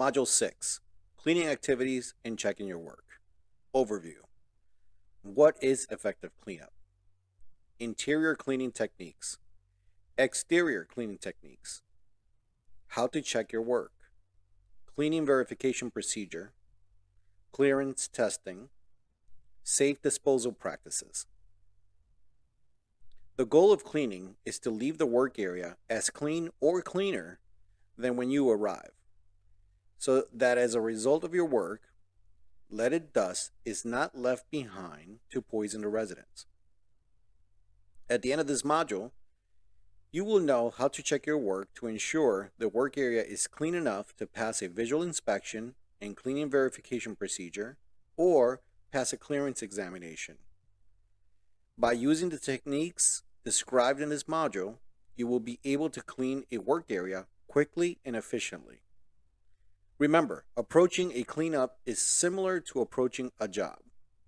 Module 6, Cleaning Activities and Checking Your Work. Overview. What is effective cleanup? Interior cleaning techniques. Exterior cleaning techniques. How to check your work. Cleaning verification procedure. Clearance testing. Safe disposal practices. The goal of cleaning is to leave the work area as clean or cleaner than when you arrive, so that as a result of your work, leaded dust is not left behind to poison the residents. At the end of this module, you will know how to check your work to ensure the work area is clean enough to pass a visual inspection and cleaning verification procedure or pass a clearance examination. By using the techniques described in this module, you will be able to clean a work area quickly and efficiently. Remember, approaching a cleanup is similar to approaching a job.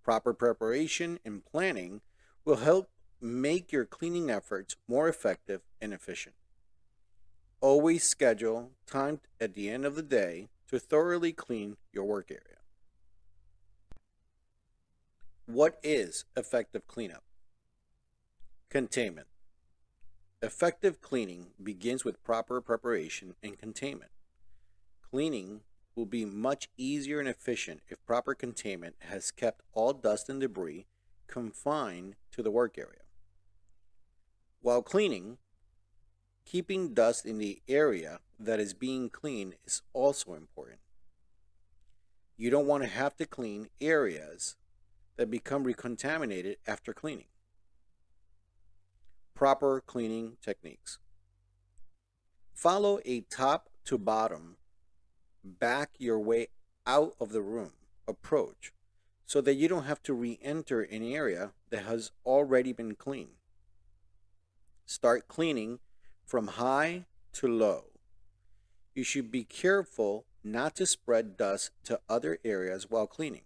Proper preparation and planning will help make your cleaning efforts more effective and efficient. Always schedule time at the end of the day to thoroughly clean your work area. What is effective cleanup? Containment. Effective cleaning begins with proper preparation and containment. Cleaning will be much easier and efficient if proper containment has kept all dust and debris confined to the work area. While cleaning, keeping dust in the area that is being cleaned is also important. You don't want to have to clean areas that become recontaminated after cleaning. Proper cleaning techniques. Follow a top to bottom, back your way out of the room approach so that you don't have to re-enter an area that has already been cleaned. Start cleaning from high to low. You should be careful not to spread dust to other areas while cleaning.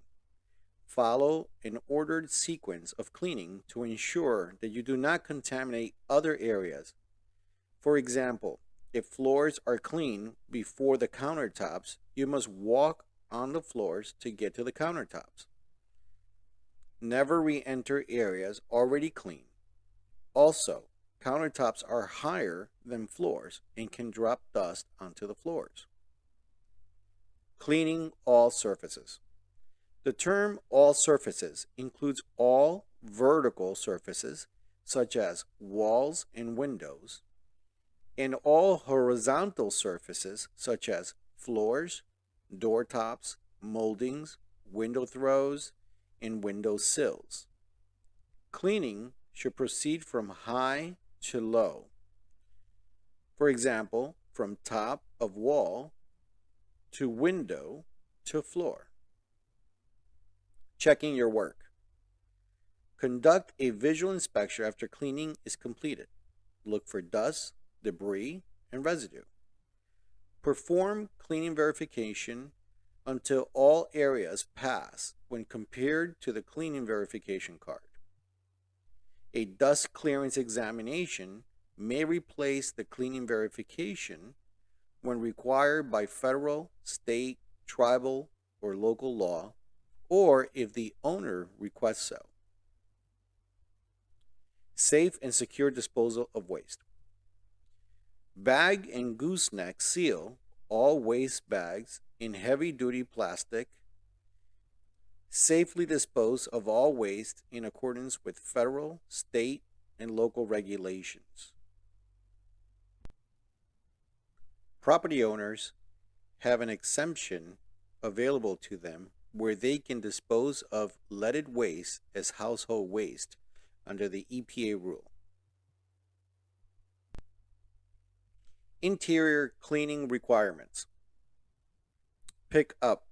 Follow an ordered sequence of cleaning to ensure that you do not contaminate other areas. For example, if floors are clean before the countertops, you must walk on the floors to get to the countertops. Never re-enter areas already clean. Also, countertops are higher than floors and can drop dust onto the floors. Cleaning all surfaces. The term all surfaces includes all vertical surfaces, such as walls and windows, and all horizontal surfaces, such as floors, door tops, moldings, window throws, and window sills. Cleaning should proceed from high to low. For example, from top of wall to window to floor. Checking your work. Conduct a visual inspection after cleaning is completed. Look for dust, debris, and residue. Perform cleaning verification until all areas pass when compared to the cleaning verification card. A dust clearance examination may replace the cleaning verification when required by federal, state, tribal, or local law, or if the owner requests so. Safe and secure disposal of waste. Bag and gooseneck seal all waste bags in heavy-duty plastic. Safely dispose of all waste in accordance with federal, state, and local regulations. Property owners have an exemption available to them where they can dispose of leaded waste as household waste under the EPA rule. Interior cleaning requirements. Pick up.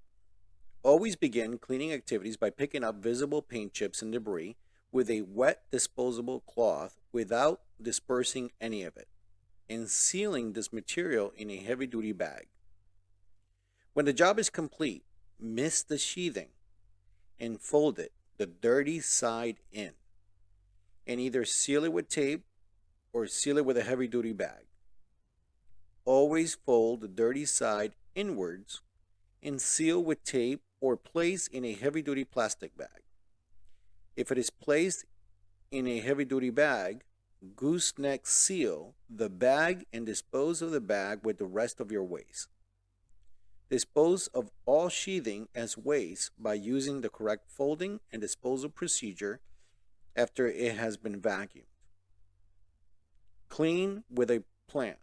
Always begin cleaning activities by picking up visible paint chips and debris with a wet disposable cloth without dispersing any of it, and sealing this material in a heavy-duty bag. When the job is complete, mist the sheathing and fold it the dirty side in, and either seal it with tape or seal it with a heavy-duty bag. Always fold the dirty side inwards and seal with tape or place in a heavy-duty plastic bag. If it is placed in a heavy-duty bag, gooseneck seal the bag and dispose of the bag with the rest of your waste. Dispose of all sheathing as waste by using the correct folding and disposal procedure after it has been vacuumed. Clean with a plan.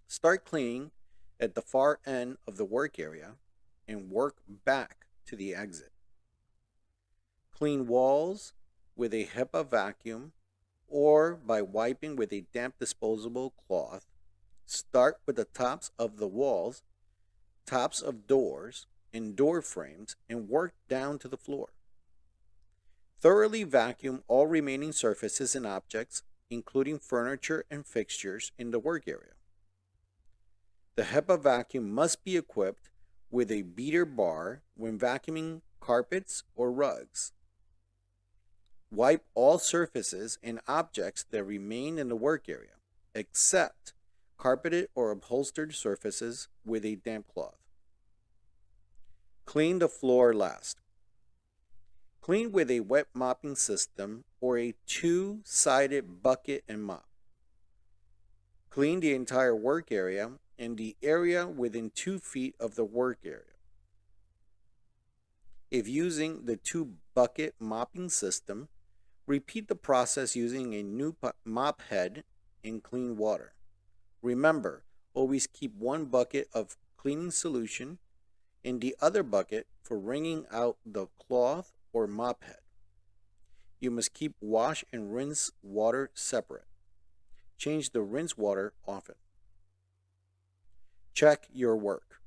Start cleaning at the far end of the work area and work back to the exit. Clean walls with a HEPA vacuum or by wiping with a damp disposable cloth. Start with the tops of the walls, tops of doors, and door frames and work down to the floor. Thoroughly vacuum all remaining surfaces and objects, including furniture and fixtures in the work area. The HEPA vacuum must be equipped with a beater bar when vacuuming carpets or rugs. Wipe all surfaces and objects that remain in the work area, except carpeted or upholstered surfaces, with a damp cloth. Clean the floor last. Clean with a wet mopping system or a two-sided bucket and mop. Clean the entire work area and the area within 2 feet of the work area. If using the two-bucket mopping system, repeat the process using a new mop head in clean water. Remember, always keep one bucket of cleaning solution in the other bucket for wringing out the cloth or mop head. You must keep wash and rinse water separate. Change the rinse water often. Check your work.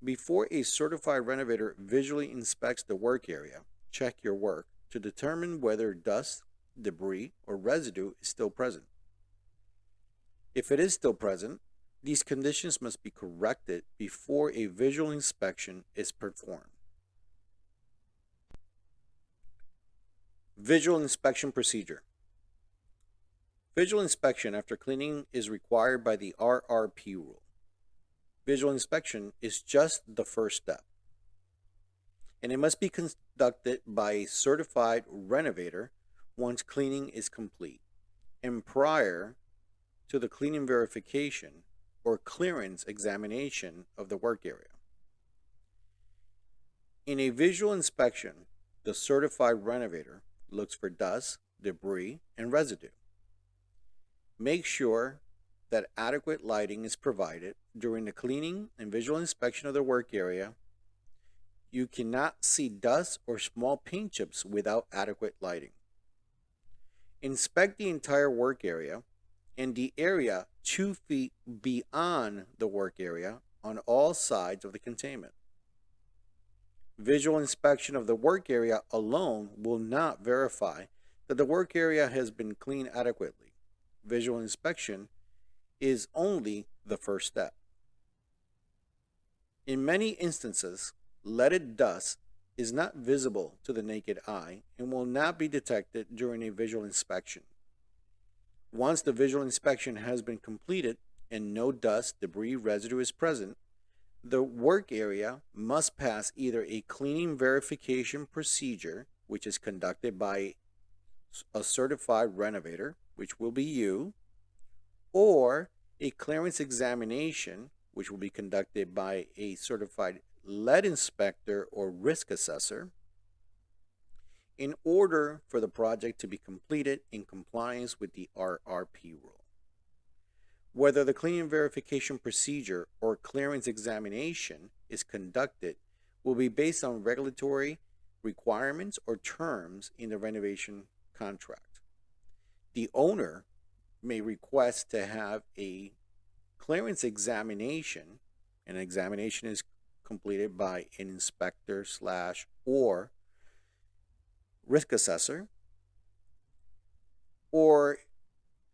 Before a certified renovator visually inspects the work area, check your work to determine whether dust, debris, or residue is still present. If it is still present, these conditions must be corrected before a visual inspection is performed. Visual inspection procedure. Visual inspection after cleaning is required by the RRP rule. Visual inspection is just the first step, and it must be conducted by a certified renovator once cleaning is complete and prior to the cleaning verification or clearance examination of the work area. In a visual inspection, the certified renovator looks for dust, debris, and residue. Make sure that adequate lighting is provided during the cleaning and visual inspection of the work area. You cannot see dust or small paint chips without adequate lighting. Inspect the entire work area and the area 2 feet beyond the work area on all sides of the containment. Visual inspection of the work area alone will not verify that the work area has been cleaned adequately. Visual inspection is only the first step. In many instances, leaded dust is not visible to the naked eye and will not be detected during a visual inspection. Once the visual inspection has been completed and no dust, debris, residue is present, the work area must pass either a cleaning verification procedure, which is conducted by a certified renovator, which will be you, or a clearance examination, which will be conducted by a certified lead inspector or risk assessor, in order for the project to be completed in compliance with the RRP rule. Whether the cleaning verification procedure or clearance examination is conducted will be based on regulatory requirements or terms in the renovation contract. The owner may request to have a clearance examination. An examination is completed by an inspector or risk assessor, or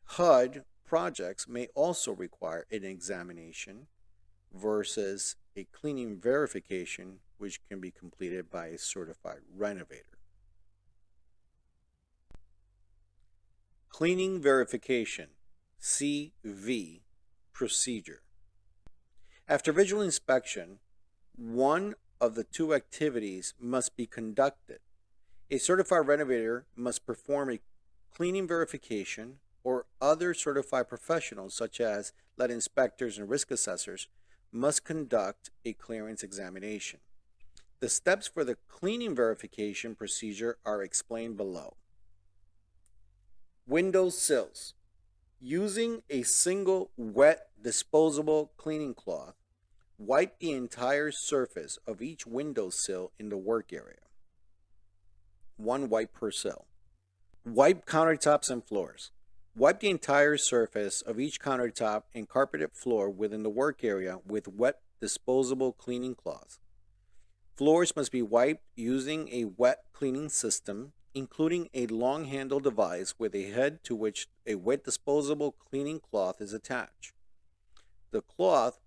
HUD projects may also require an examination versus a cleaning verification, which can be completed by a certified renovator. Cleaning verification, CV procedure. After visual inspection, one of the two activities must be conducted. A certified renovator must perform a cleaning verification, or other certified professionals such as lead inspectors and risk assessors must conduct a clearance examination. The steps for the cleaning verification procedure are explained below. Window sills. Using a single wet disposable cleaning cloth, wipe the entire surface of each window sill in the work area. One wipe per sill. Wipe countertops and floors. Wipe the entire surface of each countertop and carpeted floor within the work area with wet disposable cleaning cloths. Floors must be wiped using a wet cleaning system, including a long handle device with a head to which a wet disposable cleaning cloth is attached. The cloth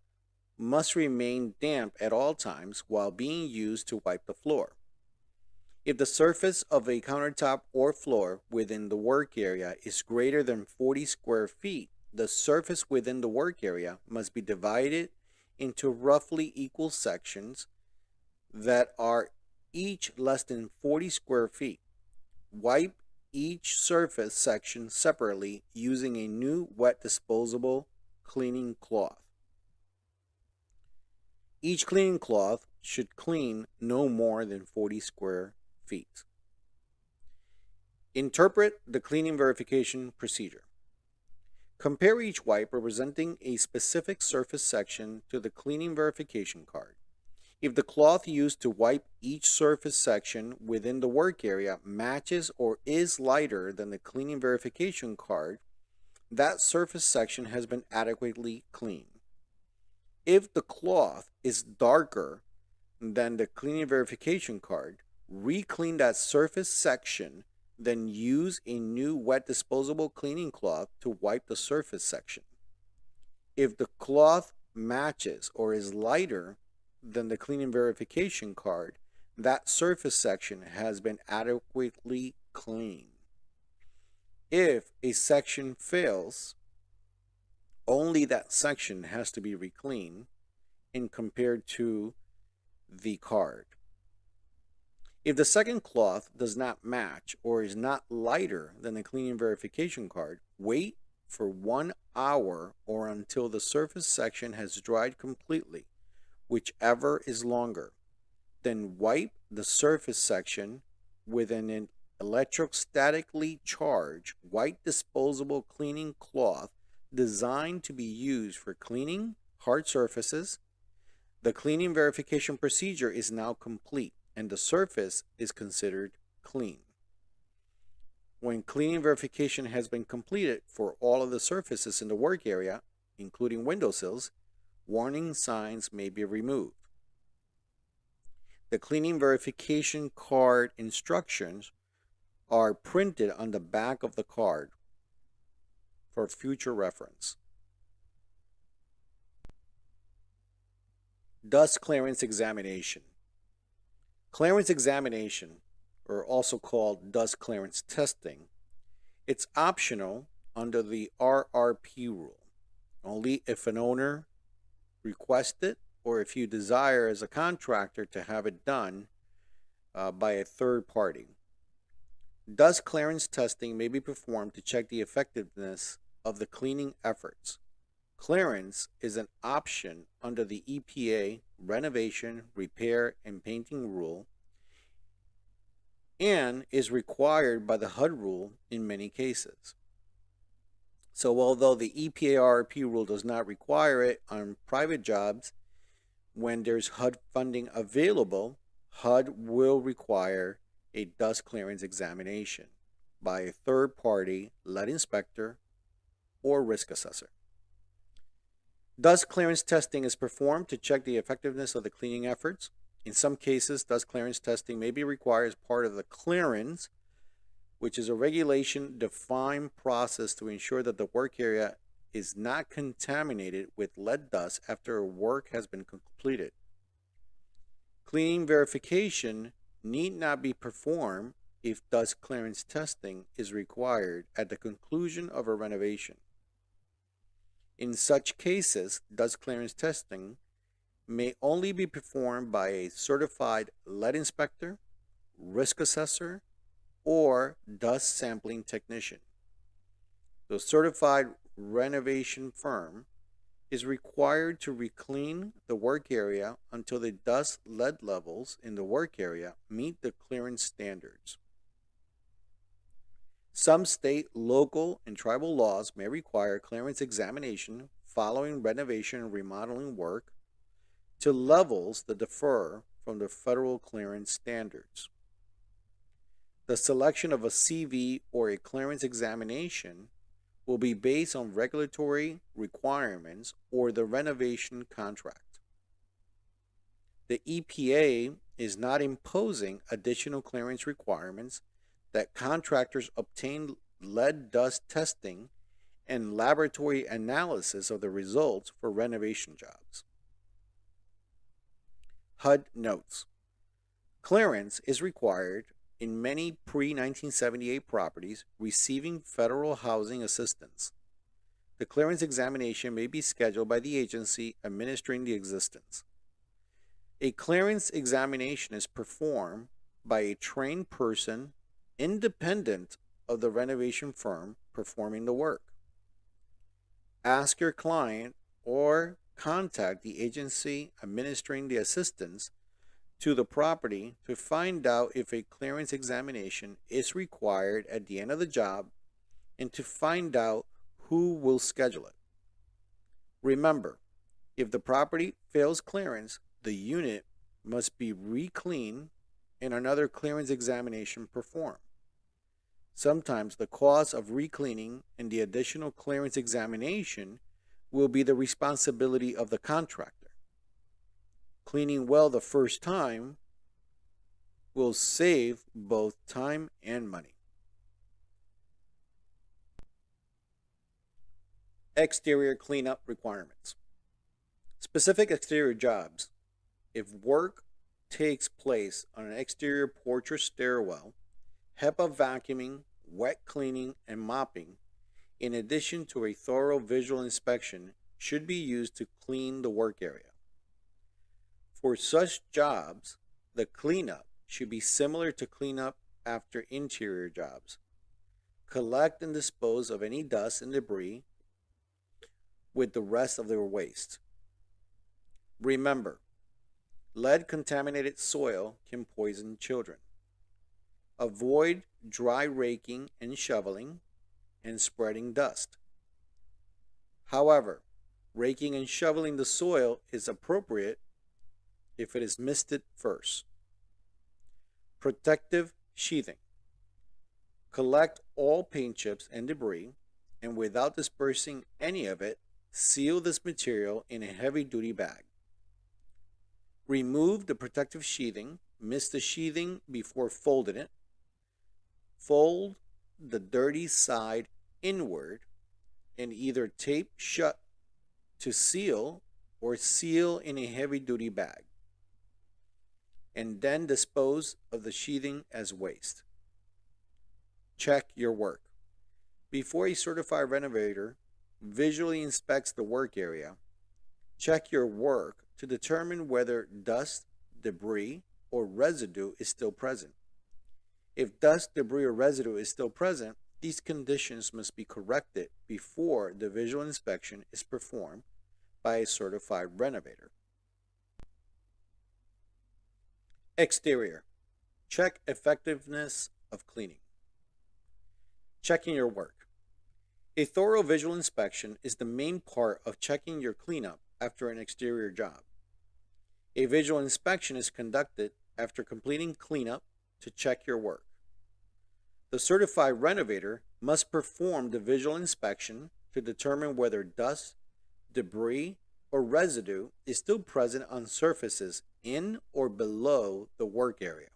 must remain damp at all times while being used to wipe the floor. If the surface of a countertop or floor within the work area is greater than 40 square feet, the surface within the work area must be divided into roughly equal sections that are each less than 40 square feet. Wipe each surface section separately using a new wet disposable cleaning cloth. Each cleaning cloth should clean no more than 40 square feet. Interpret the cleaning verification procedure. Compare each wipe representing a specific surface section to the cleaning verification card. If the cloth used to wipe each surface section within the work area matches or is lighter than the cleaning verification card, that surface section has been adequately cleaned. If the cloth is darker than the cleaning verification card, re-clean that surface section, then use a new wet disposable cleaning cloth to wipe the surface section. If the cloth matches or is lighter than the cleaning verification card, that surface section has been adequately cleaned. If a section fails, only that section has to be re-cleaned and compared to the card. If the second cloth does not match or is not lighter than the cleaning verification card, wait for 1 hour or until the surface section has dried completely, whichever is longer. Then wipe the surface section with an electrostatically charged white disposable cleaning cloth designed to be used for cleaning hard surfaces. The cleaning verification procedure is now complete and the surface is considered clean. When cleaning verification has been completed for all of the surfaces in the work area, including windowsills, warning signs may be removed. The cleaning verification card instructions are printed on the back of the card for future reference. Dust clearance examination. Clearance examination, or also called dust clearance testing, it's optional under the RRP rule, only if an owner requests it or if you desire as a contractor to have it done by a third party. Dust clearance testing may be performed to check the effectiveness of the cleaning efforts. Clearance is an option under the EPA Renovation, Repair, and Painting Rule and is required by the HUD rule in many cases. So although the EPA RRP rule does not require it on private jobs, when there's HUD funding available, HUD will require a dust clearance examination by a third-party lead inspector or risk assessor. Dust clearance testing is performed to check the effectiveness of the cleaning efforts. In some cases, dust clearance testing may be required as part of the clearance, which is a regulation-defined process to ensure that the work area is not contaminated with lead dust after work has been completed. Cleaning verification need not be performed if dust clearance testing is required at the conclusion of a renovation. In such cases, dust clearance testing may only be performed by a certified lead inspector, risk assessor, or dust sampling technician. The certified renovation firm is required to reclean the work area until the dust lead levels in the work area meet the clearance standards. Some state, local, and tribal laws may require clearance examination following renovation and remodeling work to levels that differ from the federal clearance standards. The selection of a CV or a clearance examination will be based on regulatory requirements or the renovation contract. The EPA is not imposing additional clearance requirements that contractors obtain lead dust testing and laboratory analysis of the results for renovation jobs. HUD notes: clearance is required in many pre-1978 properties receiving federal housing assistance. The clearance examination may be scheduled by the agency administering the existence. A clearance examination is performed by a trained person independent of the renovation firm performing the work. Ask your client or contact the agency administering the assistance to the property to find out if a clearance examination is required at the end of the job and to find out who will schedule it. Remember, if the property fails clearance, the unit must be re-cleaned and another clearance examination performed. Sometimes the cost of re-cleaning and the additional clearance examination will be the responsibility of the contractor. Cleaning well the first time will save both time and money. Exterior cleanup requirements. Specific exterior jobs. If work takes place on an exterior porch or stairwell, HEPA vacuuming, wet cleaning, and mopping, in addition to a thorough visual inspection, should be used to clean the work area. For such jobs, the cleanup should be similar to cleanup after interior jobs. Collect and dispose of any dust and debris with the rest of their waste. Remember, lead-contaminated soil can poison children. Avoid dry raking and shoveling and spreading dust. However, raking and shoveling the soil is appropriate if it is misted first. Protective sheathing. Collect all paint chips and debris, and without dispersing any of it, seal this material in a heavy-duty bag. Remove the protective sheathing, mist the sheathing before folding it. Fold the dirty side inward and either tape shut to seal or seal in a heavy-duty bag, and then dispose of the sheathing as waste. Check your work. Before a certified renovator visually inspects the work area, check your work to determine whether dust, debris, or residue is still present. If dust, debris, or residue is still present, these conditions must be corrected before the visual inspection is performed by a certified renovator. Exterior. Check effectiveness of cleaning. Checking your work. A thorough visual inspection is the main part of checking your cleanup after an exterior job. A visual inspection is conducted after completing cleanup to check your work. The certified renovator must perform the visual inspection to determine whether dust, debris, or residue is still present on surfaces in or below the work area,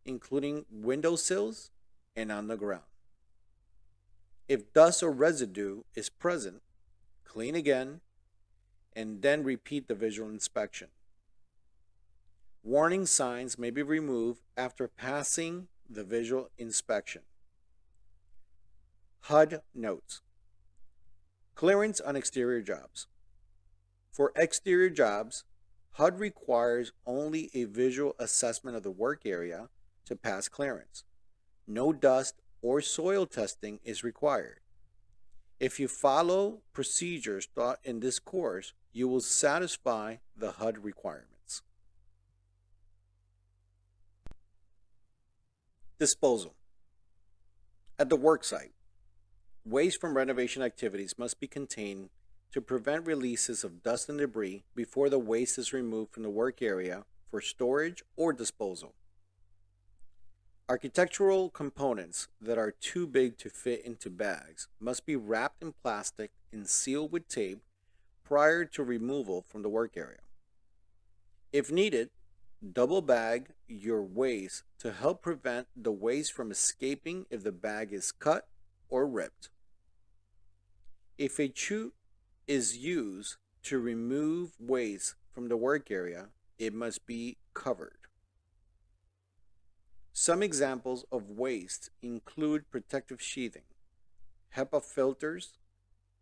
including windowsills and on the ground. If dust or residue is present, clean again and then repeat the visual inspection. Warning signs may be removed after passing the visual inspection. HUD notes. Clearance on exterior jobs. For exterior jobs, HUD requires only a visual assessment of the work area to pass clearance. No dust or soil testing is required. If you follow procedures taught in this course, you will satisfy the HUD requirements. Disposal. At the work site, waste from renovation activities must be contained to prevent releases of dust and debris before the waste is removed from the work area for storage or disposal. Architectural components that are too big to fit into bags must be wrapped in plastic and sealed with tape prior to removal from the work area. If needed, double bag your waste to help prevent the waste from escaping if the bag is cut or ripped. If a chute is used to remove waste from the work area, it must be covered. Some examples of waste include protective sheathing, HEPA filters,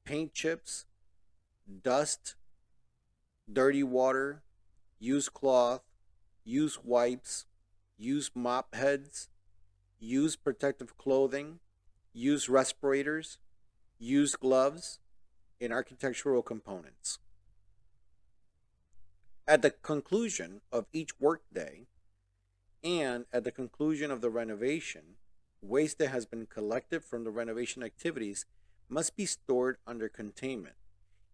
paint chips, dust, dirty water, used cloth, used wipes, used mop heads, used protective clothing, used respirators, used gloves, and architectural components. At the conclusion of each workday, and at the conclusion of the renovation, waste that has been collected from the renovation activities must be stored under containment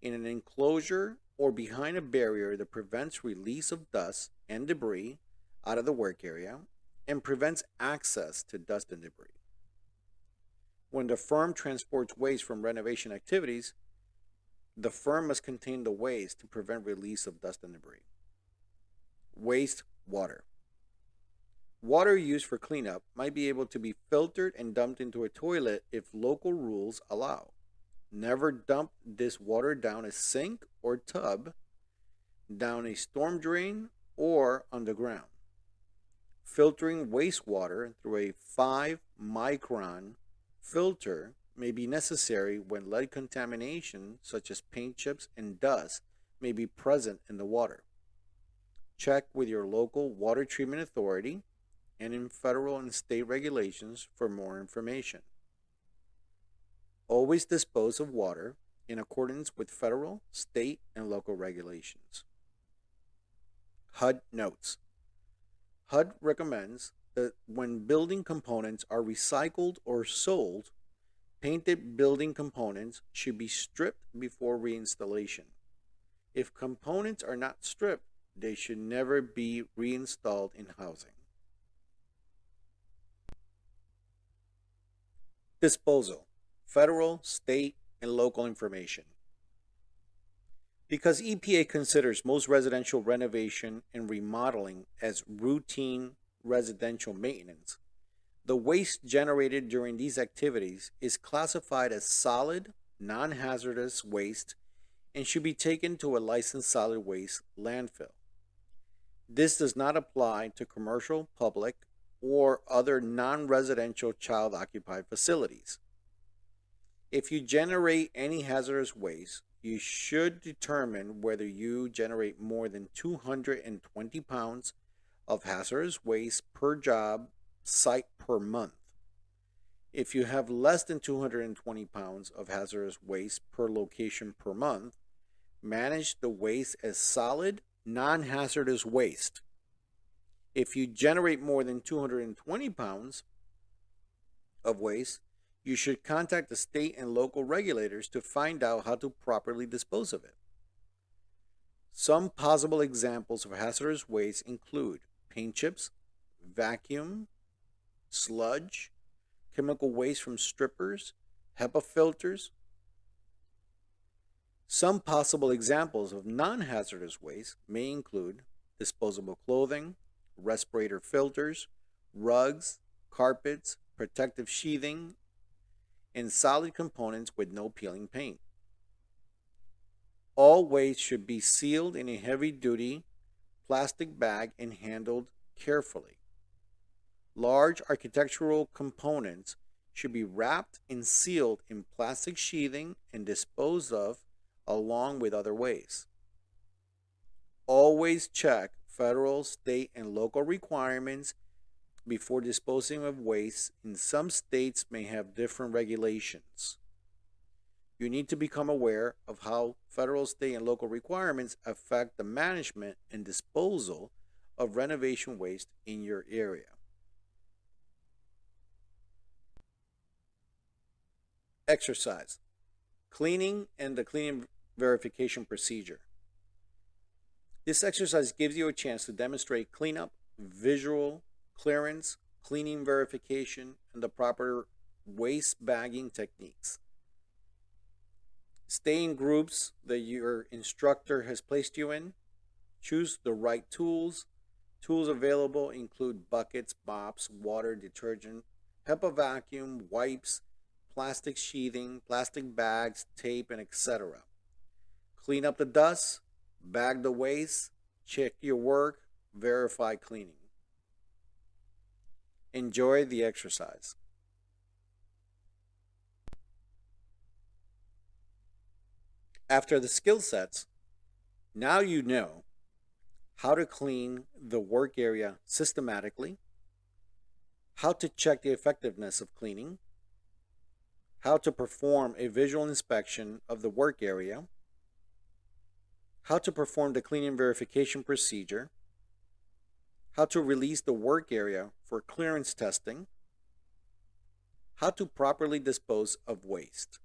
in an enclosure or behind a barrier that prevents release of dust and debris out of the work area and prevents access to dust and debris. When the firm transports waste from renovation activities, the firm must contain the waste to prevent release of dust and debris. Waste water. Water used for cleanup might be able to be filtered and dumped into a toilet if local rules allow. Never dump this water down a sink or tub, down a storm drain, or underground. Filtering wastewater through a 5-micron filter may be necessary when lead contamination, such as paint chips and dust, may be present in the water. Check with your local water treatment authority and in federal and state regulations for more information. Always dispose of water in accordance with federal, state, and local regulations. HUD notes. HUD recommends that when building components are recycled or sold, painted building components should be stripped before reinstallation. If components are not stripped, they should never be reinstalled in housing. Disposal. Federal, state, and local information. Because EPA considers most residential renovation and remodeling as routine residential maintenance, the waste generated during these activities is classified as solid, non-hazardous waste and should be taken to a licensed solid waste landfill. This does not apply to commercial, public, or other non-residential child-occupied facilities. If you generate any hazardous waste, you should determine whether you generate more than 220 pounds of hazardous waste per job site per month. If you have less than 220 pounds of hazardous waste per location per month, manage the waste as solid, non-hazardous waste. If you generate more than 220 pounds of waste, you should contact the state and local regulators to find out how to properly dispose of it. Some possible examples of hazardous waste include paint chips, vacuum, sludge, chemical waste from strippers, HEPA filters. Some possible examples of non-hazardous waste may include disposable clothing, respirator filters, rugs, carpets, protective sheathing, and solid components with no peeling paint. All waste should be sealed in a heavy-duty plastic bag and handled carefully. Large architectural components should be wrapped and sealed in plastic sheathing and disposed of along with other waste. Always check federal, state, and local requirements before disposing of waste. In some states may have different regulations. You need to become aware of how federal, state, and local requirements affect the management and disposal of renovation waste in your area. Exercise. Cleaning and the cleaning verification procedure. This exercise gives you a chance to demonstrate cleanup, visual clearance, cleaning verification, and the proper waste bagging techniques. Stay in groups that your instructor has placed you in. Choose the right tools. Tools available include buckets, mops, water, detergent, HEPA vacuum, wipes, plastic sheathing, plastic bags, tape, and etc. Clean up the dust, bag the waste, check your work, verify cleaning. Enjoy the exercise. After the skill sets, now you know how to clean the work area systematically, how to check the effectiveness of cleaning, how to perform a visual inspection of the work area, how to perform the cleaning verification procedure, how to release the work area for clearance testing, how to properly dispose of waste.